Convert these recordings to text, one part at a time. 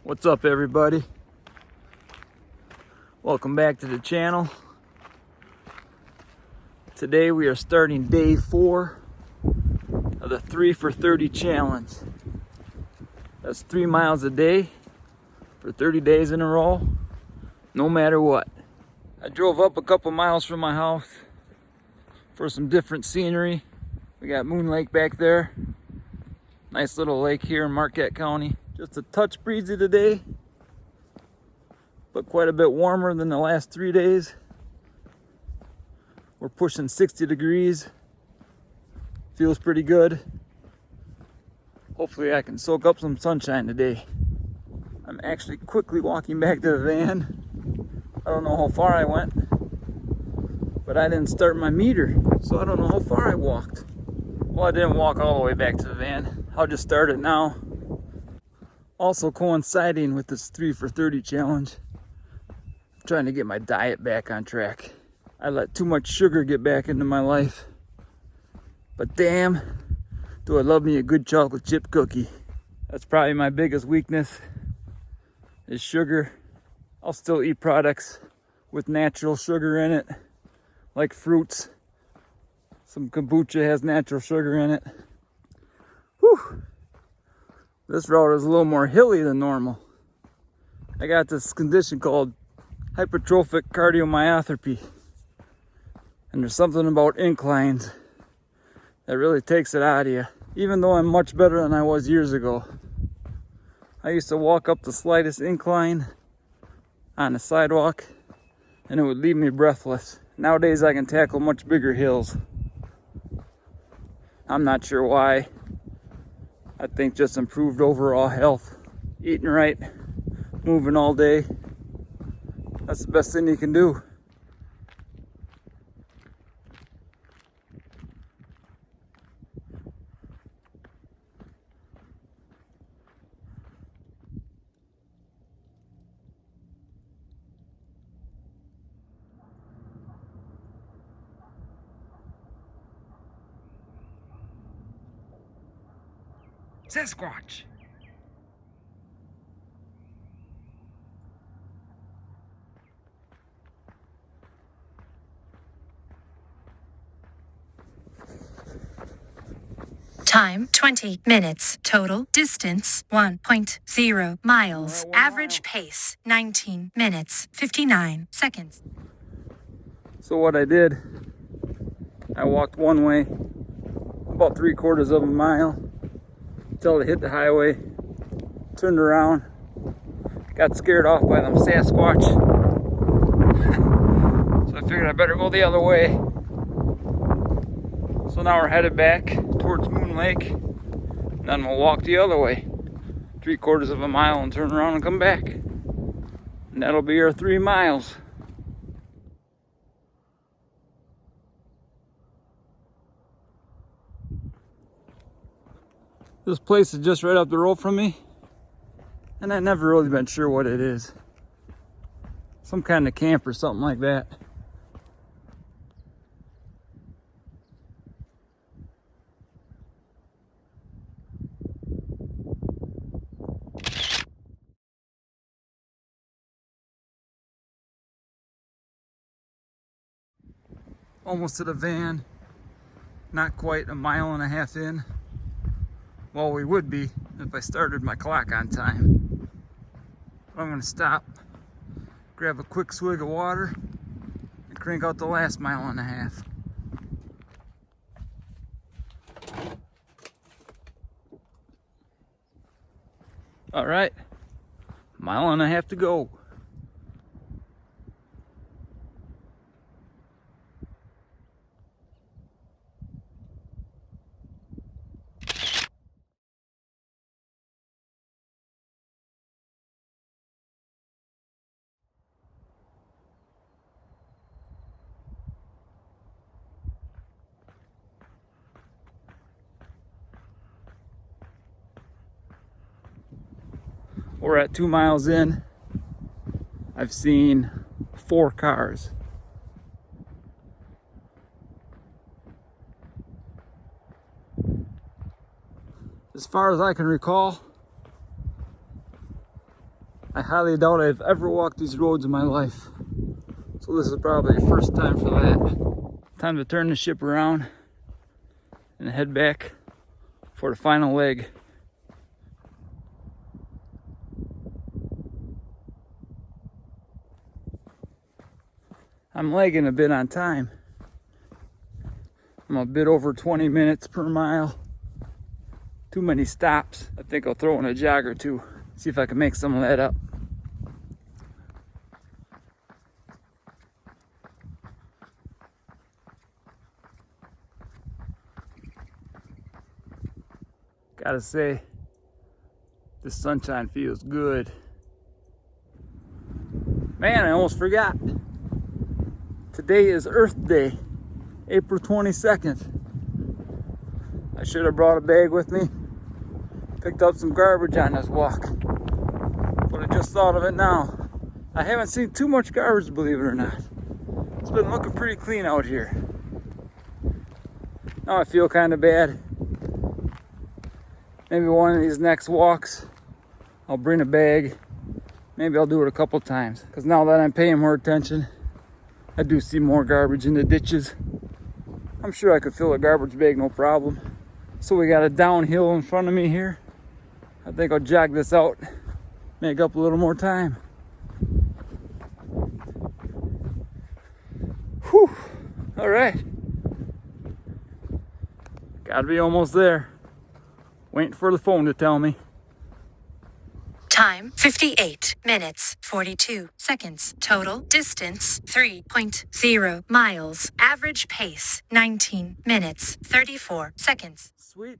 What's up, everybody? Welcome back to the channel. Today we are starting day 4 of the 3 for 30 challenge. That's 3 miles a day for 30 days in a row, no matter what. I drove up a couple miles from my house for some different scenery. We got Moon Lake back there. Nice little lake here in Marquette County. Just a touch breezy today, but quite a bit warmer than the last 3 days. We're pushing 60 degrees. Feels pretty good. Hopefully I can soak up some sunshine today. I'm actually quickly walking back to the van. I don't know how far I went, but I didn't start my meter, so I don't know how far I walked. Well, I didn't walk all the way back to the van. I'll just start it now. Also coinciding with this 3 for 30 challenge, I'm trying to get my diet back on track. I let too much sugar get back into my life. But damn, do I love me a good chocolate chip cookie. That's probably my biggest weakness, is sugar. I'll still eat products with natural sugar in it, like fruits. Some kombucha has natural sugar in it. Whew. This route is a little more hilly than normal. I got this condition called hypertrophic cardiomyopathy. And there's something about inclines that really takes it out of you. Even though I'm much better than I was years ago. I used to walk up the slightest incline on the sidewalk and it would leave me breathless. Nowadays I can tackle much bigger hills. I'm not sure why. I think just improved overall health. Eating right, moving all day. That's the best thing you can do. Sasquatch. Time 20 minutes. Total distance 1.0 miles. Average pace 19 minutes 59 seconds. So what I did, I walked one way about 3/4 of a mile until I hit the highway, turned around, got scared off by them Sasquatch. So I figured I better go the other way. So now we're headed back towards Moon Lake, and then we'll walk the other way 3/4 of a mile and turn around and come back. And that'll be our 3 miles. This place is just right up the road from me, and I've never really been sure what it is. Some kind of camp or something like that. Almost to the van, not quite 1.5 miles in. Well, we would be if I started my clock on time. But I'm gonna stop, grab a quick swig of water, and crank out the last 1.5 miles. All right, 1.5 miles to go. We're at 2 miles in. I've seen 4 cars. As far as I can recall, I highly doubt I've ever walked these roads in my life. So this is probably the first time for that. Time to turn the ship around and head back for the final leg. I'm lagging a bit on time. I'm a bit over 20 minutes per mile. Too many stops. I think I'll throw in a jog or two. See if I can make some of that up. Gotta say, this sunshine feels good. Man, I almost forgot. Today is Earth Day, April 22nd. I should have brought a bag with me. Picked up some garbage on this walk. But I just thought of it now. I haven't seen too much garbage, believe it or not. It's been looking pretty clean out here. Now I feel kind of bad. Maybe one of these next walks, I'll bring a bag. Maybe I'll do it a couple times. Because now that I'm paying more attention, I do see more garbage in the ditches. I'm sure I could fill a garbage bag, no problem. So we got a downhill in front of me here. I think I'll jog this out, make up a little more time. Whew, all right. Gotta be almost there. Waiting for the phone to tell me. Time 58 minutes 42 seconds. Total distance 3.0 miles. Average pace 19 minutes 34 seconds. Sweet.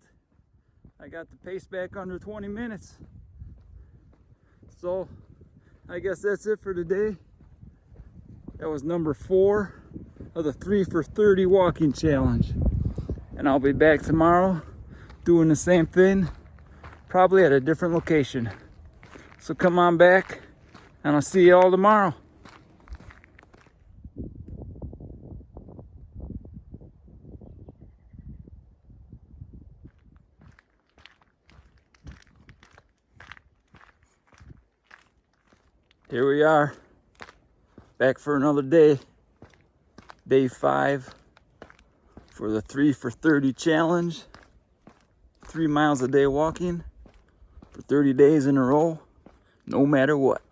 I got the pace back under 20 minutes. So I guess that's it for today. That was number 4 of the 3 for 30 walking challenge. And I'll be back tomorrow doing the same thing, probably at a different location. So come on back, and I'll see you all tomorrow. Here we are, back for another day. Day 5 for the 3 for 30 challenge. 3 miles a day walking for 30 days in a row, no matter what.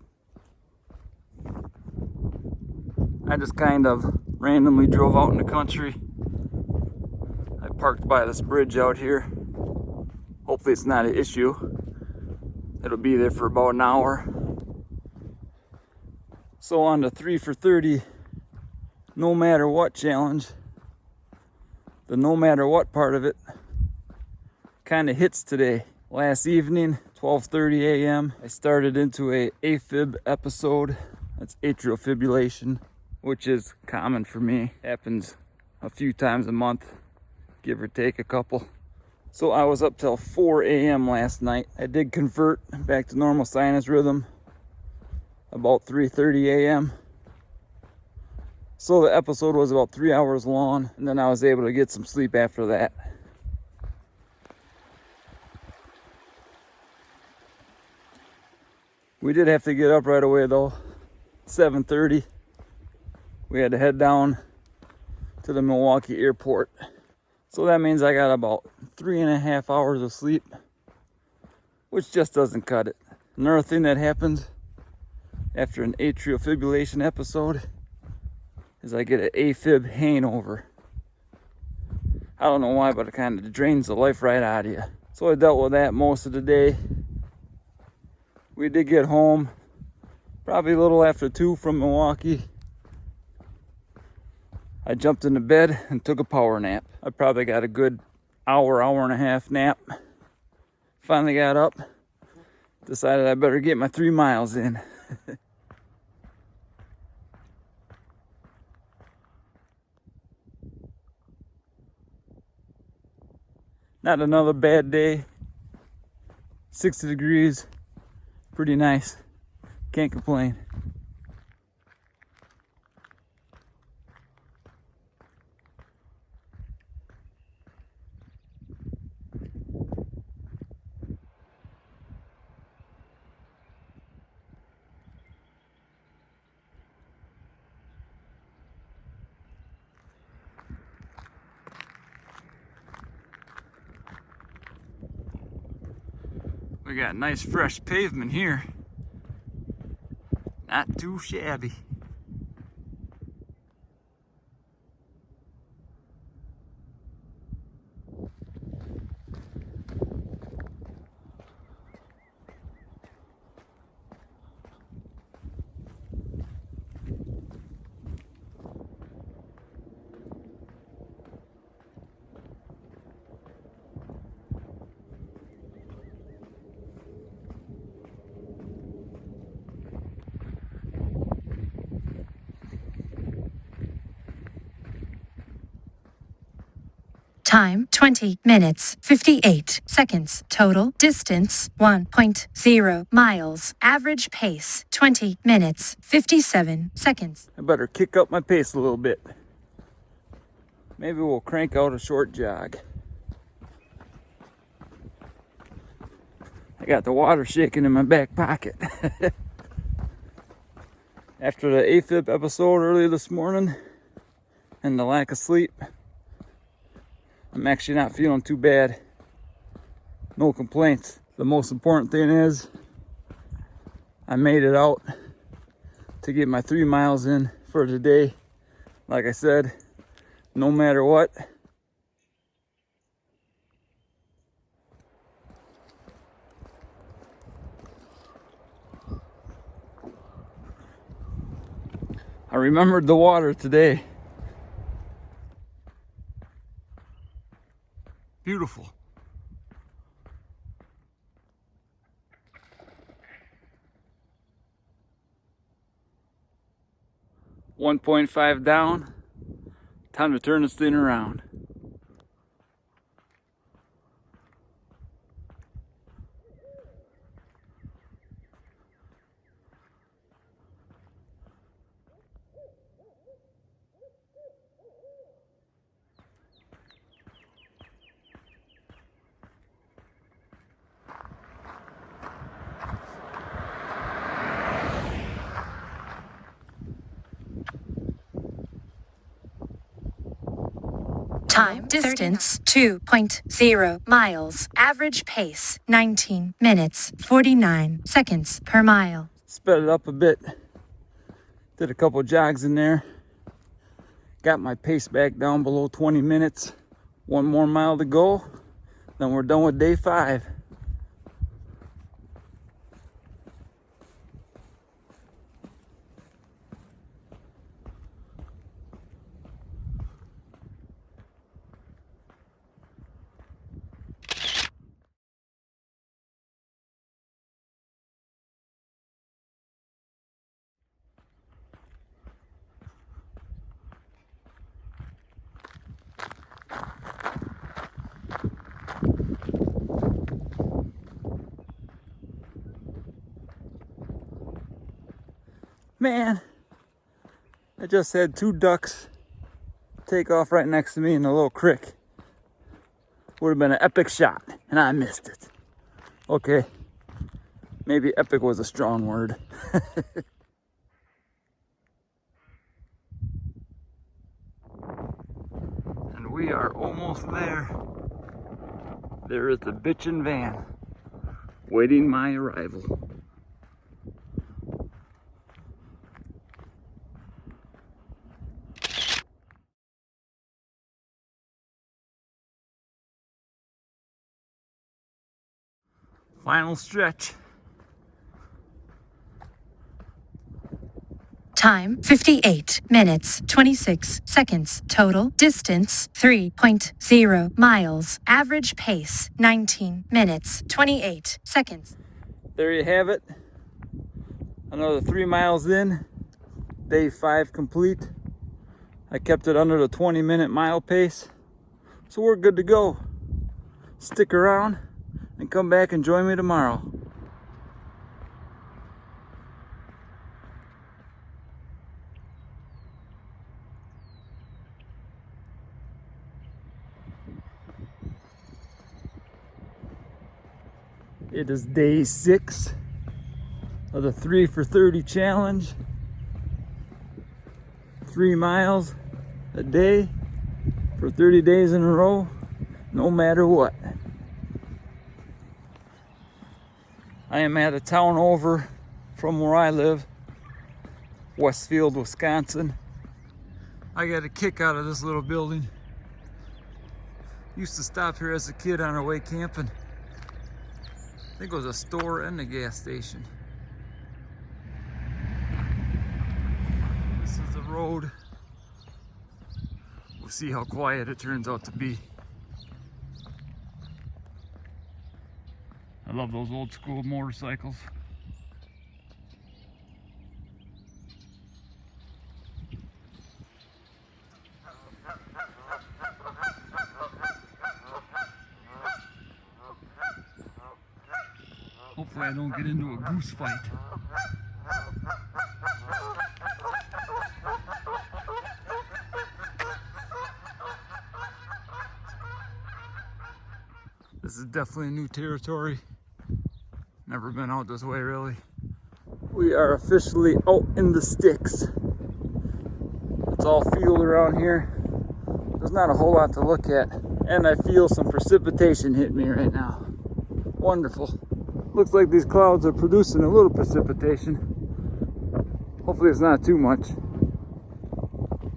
I just kind of randomly drove out in the country. I parked by this bridge out here. Hopefully it's not an issue. It'll be there for about an hour. So on the 3 for 30 no matter what challenge, the no matter what part of it kind of hits today. Last evening, 12:30 a.m., I started into a AFib episode. That's atrial fibrillation, which is common for me. Happens a few times a month, give or take a couple. So I was up till 4 a.m. last night. I did convert back to normal sinus rhythm about 3:30 a.m. So the episode was about 3 hours long, and then I was able to get some sleep after that. We did have to get up right away though, 7:30. We had to head down to the Milwaukee airport. So that means I got about 3.5 hours of sleep, which just doesn't cut it. Another thing that happens after an atrial fibrillation episode is I get an AFib hangover. I don't know why, but it kind of drains the life right out of you. So I dealt with that most of the day. We did get home probably a little after 2 from Milwaukee. I jumped into bed and took a power nap. I probably got a good hour and a half nap. Finally got up, decided I better get my 3 miles in. Not another bad day. 60 degrees. Pretty nice. Can't complain. We got nice fresh pavement here. Not too shabby. Time 20 minutes 58 seconds. Total distance 1.0 miles. Average pace 20 minutes 57 seconds. I better kick up my pace a little bit. Maybe we'll crank out a short jog. I got the water shaking in my back pocket. After the AFib episode earlier this morning and the lack of sleep, I'm actually not feeling too bad. No complaints. The most important thing is I made it out to get my 3 miles in for today. Like I said, no matter what. I remembered the water today. Beautiful. .5 down. Time to turn this thing around. Time distance 2.0 miles. Average pace 19 minutes 49 seconds per mile. Sped it up a bit. Did a couple jogs in there. Got my pace back down below 20 minutes. 1 more mile to go. Then we're done with day 5. Man, I just had 2 ducks take off right next to me in a little creek. Would have been an epic shot, and I missed it. Okay, maybe epic was a strong word. And we are almost there. There is the bitchin' van, waiting my arrival. Final stretch. Time 58 minutes 26 seconds. Total distance 3.0 miles. Average pace 19 minutes 28 seconds. There you have it. Another 3 miles in. Day 5 complete. I kept it under the 20-minute mile pace. So we're good to go. Stick around and come back and join me tomorrow. It is day 6 of the 3 for 30 challenge. 3 miles a day for 30 days in a row, no matter what. I am at a town over from where I live, Westfield, Wisconsin. I got a kick out of this little building. Used to stop here as a kid on our way camping. I think it was a store and a gas station. This is the road. We'll see how quiet it turns out to be. I love those old school motorcycles. Hopefully I don't get into a goose fight. This is definitely new territory. Never been out this way really. We are officially out in the sticks. It's all field around here. There's not a whole lot to look at. And I feel some precipitation hit me right now. Wonderful. Looks like these clouds are producing a little precipitation. Hopefully it's not too much.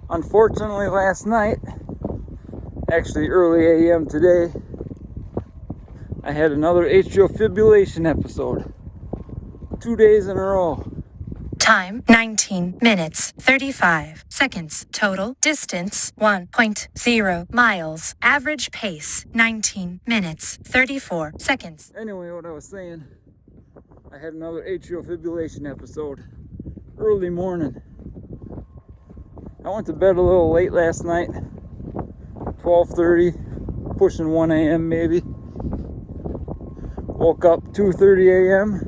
Unfortunately last night, actually early AM today, I had another atrial fibrillation episode. 2 days in a row. Time 19 minutes 35 seconds. Total distance 1.0 miles. Average pace 19 minutes 34 seconds. Anyway, what I was saying, I had another atrial fibrillation episode. Early morning. I went to bed a little late last night. 12:30, pushing 1 AM maybe. Woke up 2:30 AM,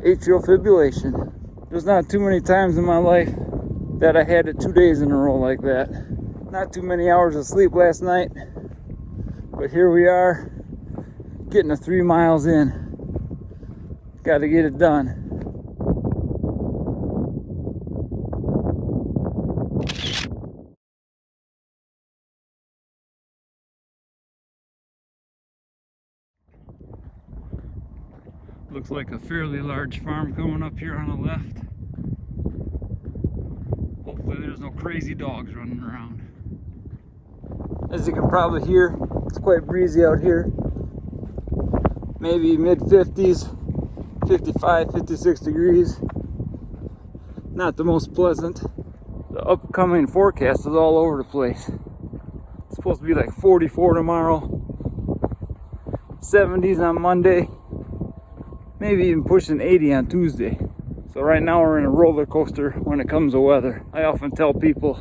atrial fibrillation. There's not too many times in my life that I had it 2 days in a row like that. Not too many hours of sleep last night, but here we are, getting to 3 miles in. Got to get it done. Looks like a fairly large farm coming up here on the left. Hopefully there's no crazy dogs running around. As you can probably hear, it's quite breezy out here. Maybe mid-50s, 55, 56 degrees. Not the most pleasant. The upcoming forecast is all over the place. It's supposed to be like 44 tomorrow, 70s on Monday. Maybe even pushing 80 on Tuesday. So right now we're in a roller coaster when it comes to weather. I often tell people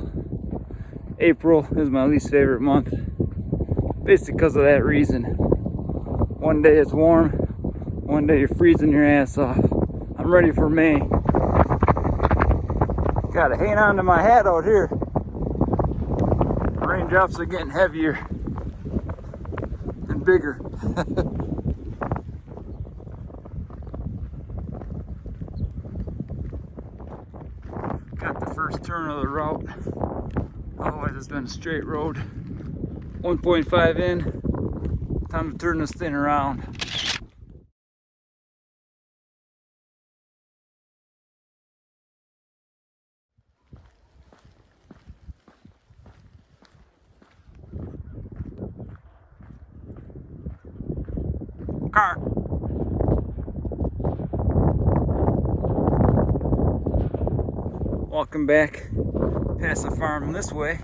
April is my least favorite month. Basically because of that reason. One day it's warm, one day you're freezing your ass off. I'm ready for May. Gotta hang on to my hat out here. The raindrops are getting heavier and bigger. Got the first turn of the route. Otherwise it's been a straight road. 1.5 in. Time to turn this thing around. Car. Walking back past the farm this way,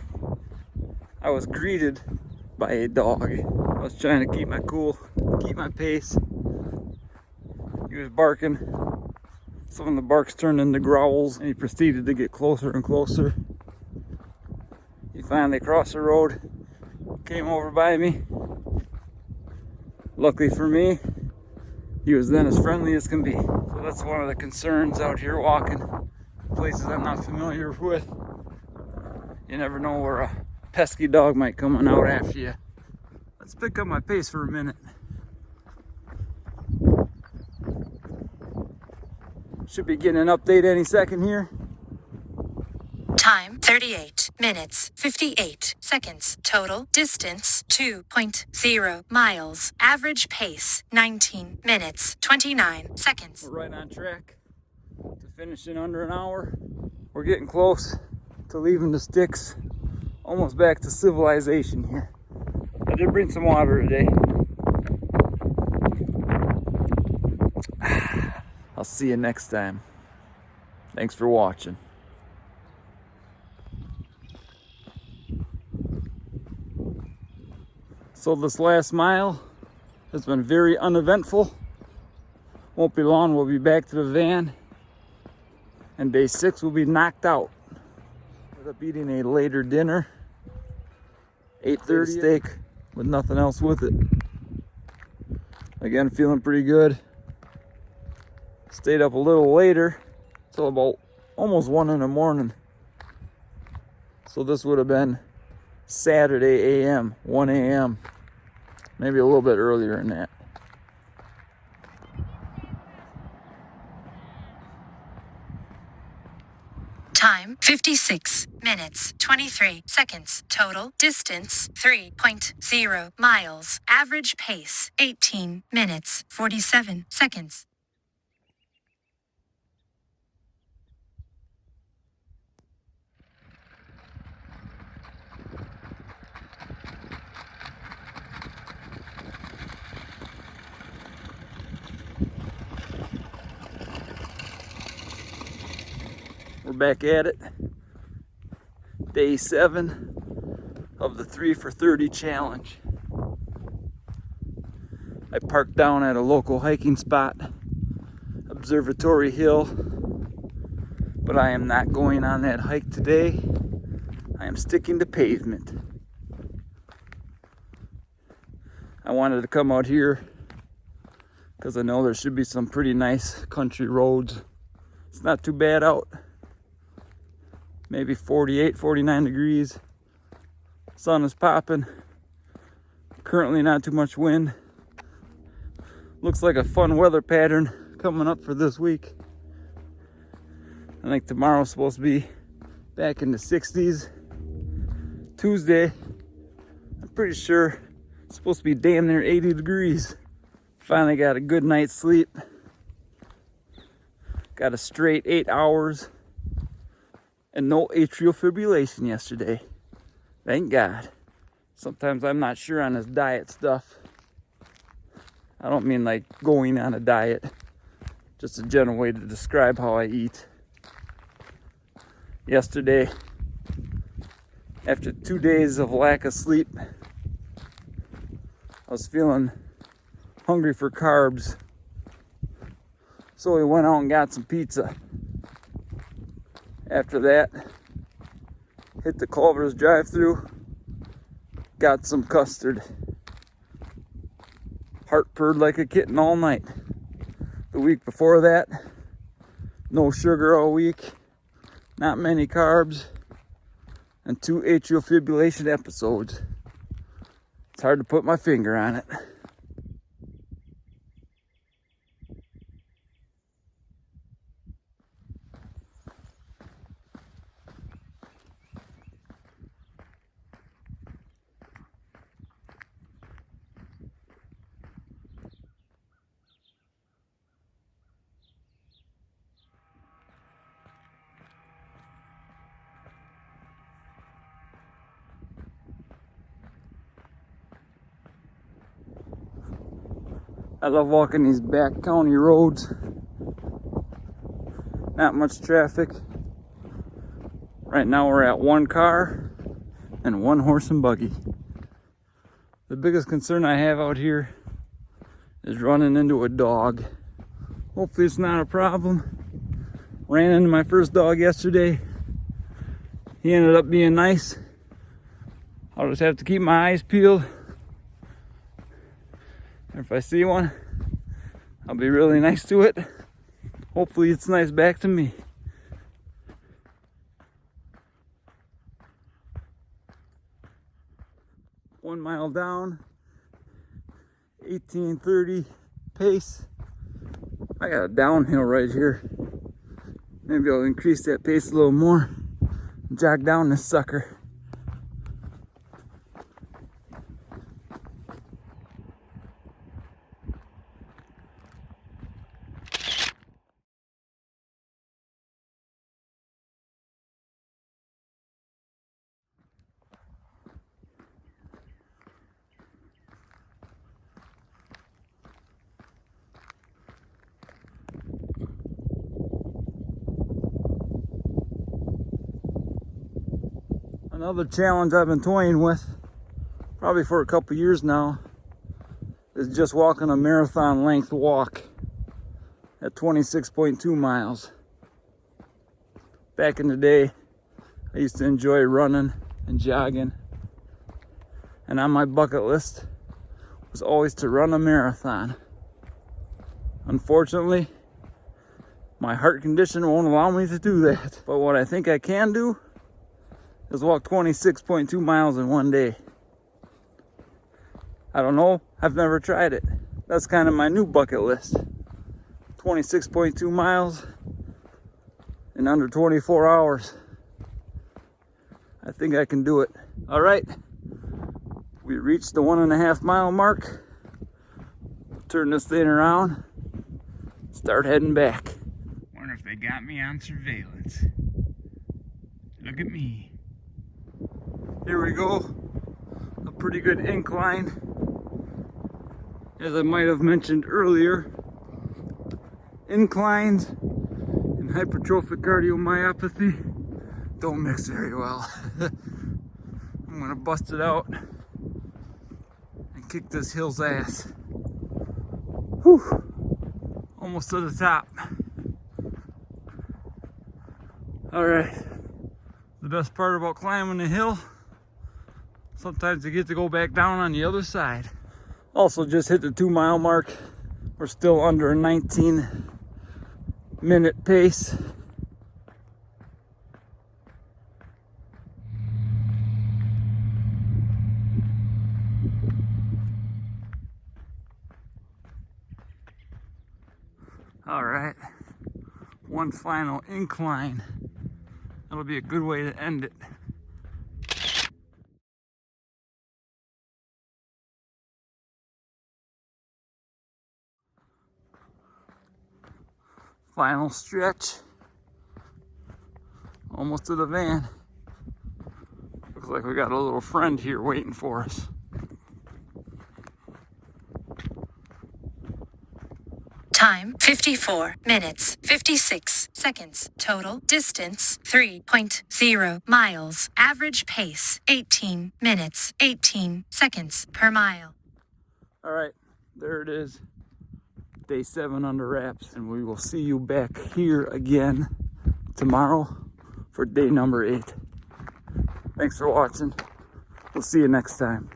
I was greeted by a dog. I was trying to keep my cool, keep my pace. He was barking. Some of the barks turned into growls, and he proceeded to get closer and closer. He finally crossed the road, came over by me. Luckily for me, he was then as friendly as can be. So that's one of the concerns out here walking places I'm not familiar with. You never know where a pesky dog might come on out after you. Let's pick up my pace for a minute. Should be getting an update any second here. Time 38 minutes, 58 seconds. Total distance 2.0 miles. Average pace 19 minutes, 29 seconds. We're right on track to finish in under an hour. We're getting close to leaving the sticks. Almost back to civilization here. I did bring some water today. I'll see you next time. Thanks for watching. So this last mile has been very uneventful. Won't be long, we'll be back to the van. And day 6 will be knocked out. Ended up eating a later dinner. 8:30 steak with nothing else with it. Again, feeling pretty good. Stayed up a little later, till about almost 1 in the morning. So this would have been Saturday AM, 1 a.m. Maybe a little bit earlier than that. Time 56 minutes, 23 seconds. Total distance 3.0 miles. Average pace 18 minutes, 47 seconds. We're back at it. Day 7 of the 3 for 30 challenge. I parked down at a local hiking spot, Observatory Hill, but I am not going on that hike today. I am sticking to pavement. I wanted to come out here because I know there should be some pretty nice country roads. It's not too bad out. Maybe 48, 49 degrees. Sun is popping. Currently not too much wind. Looks like a fun weather pattern coming up for this week. I think tomorrow's supposed to be back in the 60s. Tuesday, I'm pretty sure it's supposed to be damn near 80 degrees. Finally got a good night's sleep. Got a straight 8 hours. And no atrial fibrillation yesterday. Thank God. Sometimes I'm not sure on this diet stuff. I don't mean like going on a diet. Just a general way to describe how I eat. Yesterday, after 2 days of lack of sleep, I was feeling hungry for carbs. So we went out and got some pizza. After that, hit the Culver's drive-thru, got some custard. Heart purred like a kitten all night. The week before that, no sugar all week, not many carbs, and 2 atrial fibrillation episodes. It's hard to put my finger on it. I love walking these back county roads. Not much traffic. Right now we're at 1 car and 1 horse and buggy. The biggest concern I have out here is running into a dog. Hopefully it's not a problem. Ran into my first dog yesterday. He ended up being nice. I'll just have to keep my eyes peeled. If I see one, I'll be really nice to it. Hopefully it's nice back to me. One mile down, 18:30 pace. I got a downhill right here. Maybe I'll increase that pace a little more jog down this sucker. Another challenge I've been toying with, probably for a couple years now, is just walking a marathon length walk at 26.2 miles. Back in the day, I used to enjoy running and jogging, and on my bucket list was always to run a marathon. Unfortunately, my heart condition won't allow me to do that. But what I think I can do is walk 26.2 miles in one day. I don't know, I've never tried it. That's kind of my new bucket list. 26.2 miles in under 24 hours. I think I can do it. All right, we reached the 1.5 mile mark. Turn this thing around, start heading back. Wonder if they got me on surveillance. Look at me. Here we go, a pretty good incline. As I might have mentioned earlier, inclines and hypertrophic cardiomyopathy don't mix very well. I'm gonna bust it out and kick this hill's ass. Whew, almost to the top. All right, the best part about climbing the hill, sometimes you get to go back down on the other side. Also just hit the 2 mile mark. We're still under a 19-minute pace. All right, one final incline. That'll be a good way to end it. Final stretch. Almost to the van. Looks like we got a little friend here waiting for us. Time 54 minutes 56 seconds. Total distance 3.0 miles. Average pace 18 minutes 18 seconds per mile. All right, there it is. Day 7 under wraps, and we will see you back here again tomorrow for day number 8. Thanks for watching. We'll see you next time.